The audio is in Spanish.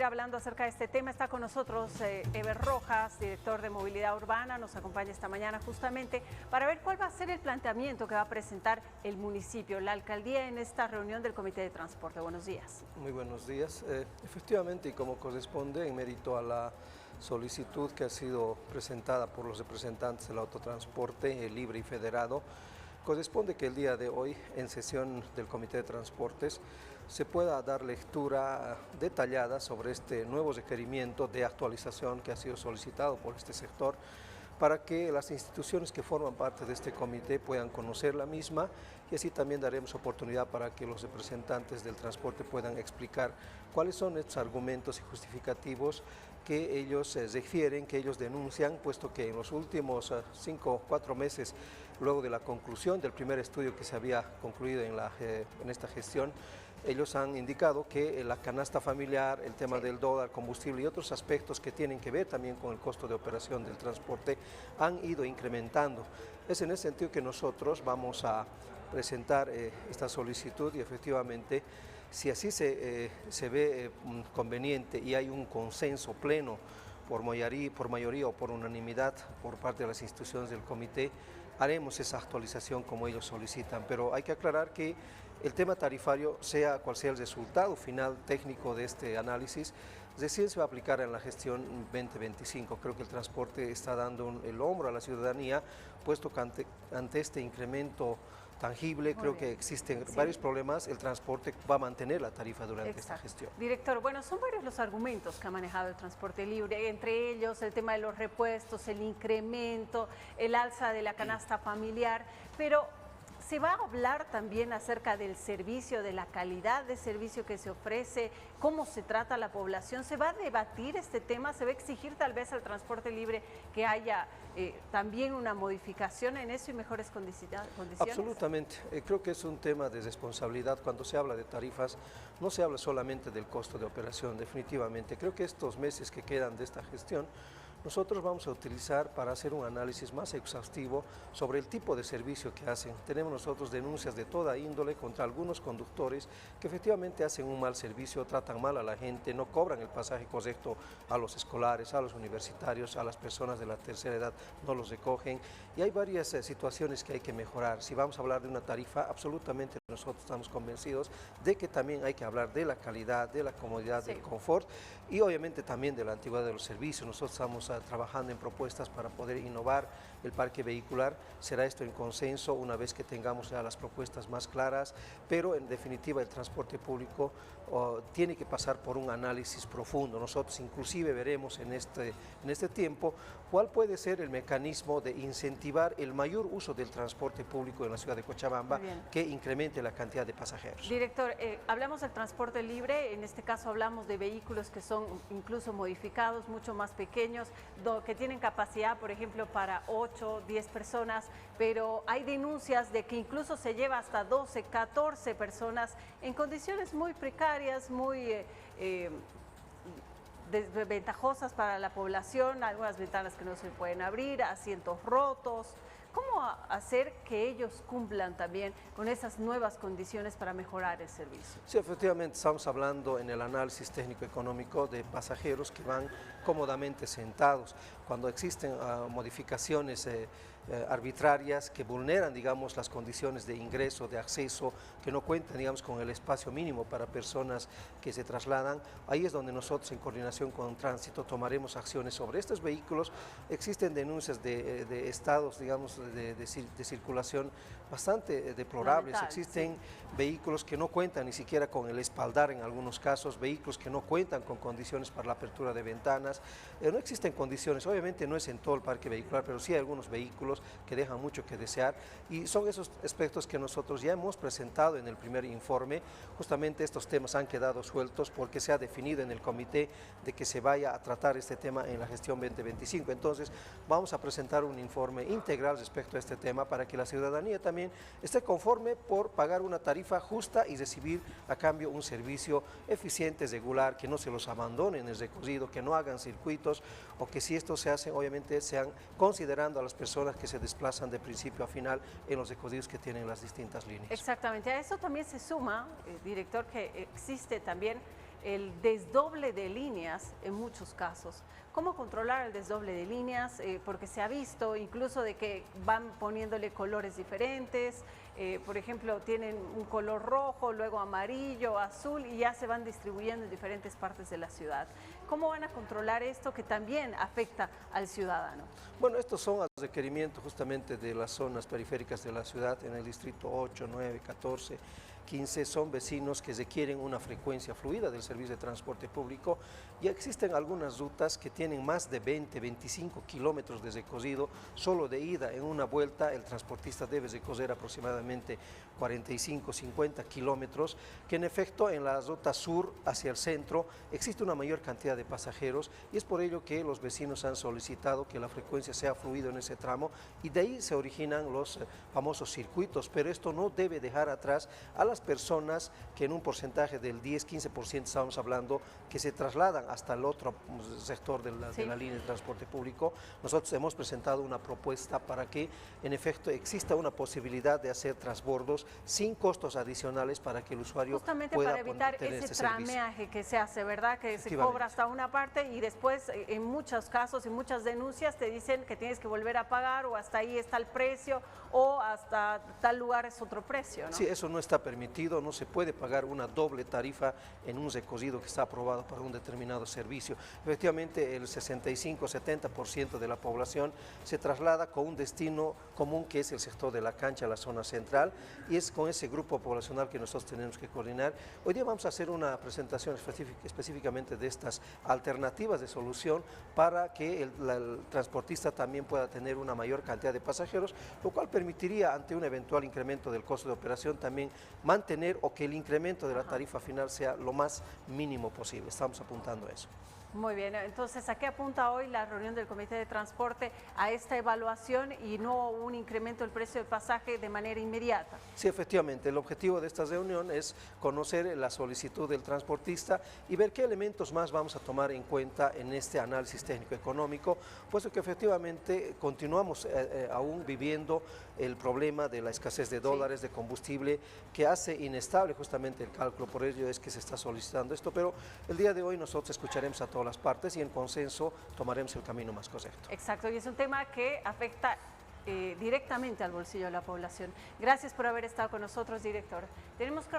seguir hablando acerca de este tema. Está con nosotros Eber Rojas, director de Movilidad Urbana, nos acompaña esta mañana justamente para ver cuál va a ser el planteamiento que va a presentar el municipio, la alcaldía en esta reunión del Comité de Transporte. Buenos días. Muy buenos días. Efectivamente, y como corresponde en mérito a la solicitud que ha sido presentada por los representantes del autotransporte libre y federado, corresponde que el día de hoy, en sesión del Comité de Transportes, se pueda dar lectura detallada sobre este nuevo requerimiento de actualización que ha sido solicitado por este sector, para que las instituciones que forman parte de este comité puedan conocer la misma, y así también daremos oportunidad para que los representantes del transporte puedan explicar cuáles son estos argumentos y justificativos que ellos refieren, que ellos denuncian, puesto que en los últimos 5 o 4 meses, luego de la conclusión del primer estudio que se había concluido en esta gestión, ellos han indicado que la canasta familiar, el tema del dólar, combustible y otros aspectos que tienen que ver también con el costo de operación del transporte han ido incrementando. Es en ese sentido que nosotros vamos a presentar esta solicitud, y efectivamente, si así se ve conveniente y hay un consenso pleno por mayoría o por unanimidad por parte de las instituciones del comité, haremos esa actualización como ellos solicitan. Pero hay que aclarar que el tema tarifario, sea cual sea el resultado final técnico de este análisis, recién se va a aplicar en la gestión 2025. Creo que el transporte está dando el hombro a la ciudadanía, puesto que ante este incremento tangible, creo que existen varios problemas. El transporte va a mantener la tarifa durante esta gestión. Director, bueno, son varios los argumentos que ha manejado el transporte libre, entre ellos el tema de los repuestos, el incremento, el alza de la canasta familiar, pero ¿se va a hablar también acerca del servicio, de la calidad de servicio que se ofrece, cómo se trata a la población? ¿Se va a debatir este tema? ¿Se va a exigir tal vez al transporte libre que haya también una modificación en eso y mejores condiciones? Absolutamente. Creo que es un tema de responsabilidad. Cuando se habla de tarifas, no se habla solamente del costo de operación, definitivamente. Creo que estos meses que quedan de esta gestión, nosotros vamos a utilizar para hacer un análisis más exhaustivo sobre el tipo de servicio que hacen. Tenemos nosotros denuncias de toda índole contra algunos conductores que efectivamente hacen un mal servicio, tratan mal a la gente, no cobran el pasaje correcto a los escolares, a los universitarios, a las personas de la tercera edad, no los recogen, y hay varias situaciones que hay que mejorar. Si vamos a hablar de una tarifa, absolutamente nosotros estamos convencidos de que también hay que hablar de la calidad, de la comodidad, del confort, y obviamente también de la antigüedad de los servicios. Nosotros estamos trabajando en propuestas para poder innovar el parque vehicular. Será esto en consenso una vez que tengamos ya las propuestas más claras, pero en definitiva el transporte público tiene que pasar por un análisis profundo. Nosotros inclusive veremos en este tiempo cuál puede ser el mecanismo de incentivar el mayor uso del transporte público en la ciudad de Cochabamba, que incremente la cantidad de pasajeros. Director, hablamos del transporte libre, en este caso hablamos de vehículos que son incluso modificados, mucho más pequeños, que tienen capacidad, por ejemplo, para 8, 10 personas, pero hay denuncias de que incluso se lleva hasta 12, 14 personas en condiciones muy precarias, muy desventajosas para la población, algunas ventanas que no se pueden abrir, asientos rotos. ¿Cómo hacer que ellos cumplan también con esas nuevas condiciones para mejorar el servicio? Sí, efectivamente, estamos hablando en el análisis técnico-económico de pasajeros que van cómodamente sentados. Cuando existen modificaciones arbitrarias que vulneran, digamos, las condiciones de ingreso, de acceso, que no cuentan, digamos, con el espacio mínimo para personas que se trasladan, ahí es donde nosotros, en coordinación con Tránsito, tomaremos acciones sobre estos vehículos. Existen denuncias de estados, digamos, de circulación bastante deplorables. Existen vehículos que no cuentan ni siquiera con el espaldar en algunos casos, vehículos que no cuentan con condiciones para la apertura de ventanas. No existen condiciones, obviamente no es en todo el parque vehicular, pero sí hay algunos vehículos que dejan mucho que desear, y son esos aspectos que nosotros ya hemos presentado en el primer informe. Justamente estos temas han quedado sueltos porque se ha definido en el comité de que se vaya a tratar este tema en la gestión 2025. Entonces vamos a presentar un informe integral respecto a este tema para que la ciudadanía también esté conforme por pagar una tarifa justa y recibir a cambio un servicio eficiente, regular, que no se los abandone en el recorrido, que no hagan circuitos, o que si esto se hace, obviamente sean considerando a las personas que se desplazan de principio a final en los recorridos que tienen las distintas líneas. Exactamente, a eso también se suma, director, que existe también el desdoble de líneas en muchos casos. ¿Cómo controlar el desdoble de líneas? Porque se ha visto incluso de que van poniéndole colores diferentes, por ejemplo, tienen un color rojo, luego amarillo, azul y ya se van distribuyendo en diferentes partes de la ciudad. ¿Cómo van a controlar esto que también afecta al ciudadano? Bueno, estos son los requerimientos justamente de las zonas periféricas de la ciudad, en el distrito 8, 9, 14, 15, son vecinos que requieren una frecuencia fluida del servicio de transporte público. Ya existen algunas rutas que tienen más de 20, 25 kilómetros de recorrido, solo de ida. En una vuelta el transportista debe recorrer aproximadamente 45, 50 kilómetros, que en efecto en la ruta sur hacia el centro existe una mayor cantidad de pasajeros y es por ello que los vecinos han solicitado que la frecuencia sea fluida en ese tramo y de ahí se originan los famosos circuitos, pero esto no debe dejar atrás a las personas que en un porcentaje del 10-15% estamos hablando que se trasladan hasta el otro sector de la línea de transporte público. Nosotros hemos presentado una propuesta para que en efecto exista una posibilidad de hacer transbordos sin costos adicionales para que el usuario justamente pueda para evitar tener ese este servicio. trameaje que se hace, ¿verdad? Que se cobra hasta una parte y después en muchos casos y muchas denuncias te dicen que tienes que volver a pagar o hasta ahí está el precio o hasta tal lugar es otro precio, ¿no? Sí, eso no está permitido, no se puede pagar una doble tarifa en un recorrido que está aprobado para un determinado servicio. Efectivamente, el 65-70% de la población se traslada con un destino común que es el sector de la cancha, la zona central, y es con ese grupo poblacional que nosotros tenemos que coordinar. Hoy día vamos a hacer una presentación específicamente de estas alternativas de solución para que el transportista también pueda tener una mayor cantidad de pasajeros, lo cual permitiría ante un eventual incremento del costo de operación también mantener o que el incremento de la tarifa final sea lo más mínimo posible. Estamos apuntando a eso. Muy bien, entonces, ¿a qué apunta hoy la reunión del Comité de Transporte? A esta evaluación y no un incremento del precio del pasaje de manera inmediata. Sí, efectivamente, el objetivo de esta reunión es conocer la solicitud del transportista y ver qué elementos más vamos a tomar en cuenta en este análisis técnico-económico, puesto que efectivamente continuamos aún viviendo el problema de la escasez de dólares, de combustible, que hace inestable justamente el cálculo, por ello es que se está solicitando esto, pero el día de hoy nosotros escucharemos a todas las partes y en consenso tomaremos el camino más correcto. Exacto, y es un tema que afecta directamente al bolsillo de la población. Gracias por haber estado con nosotros, director. Tenemos que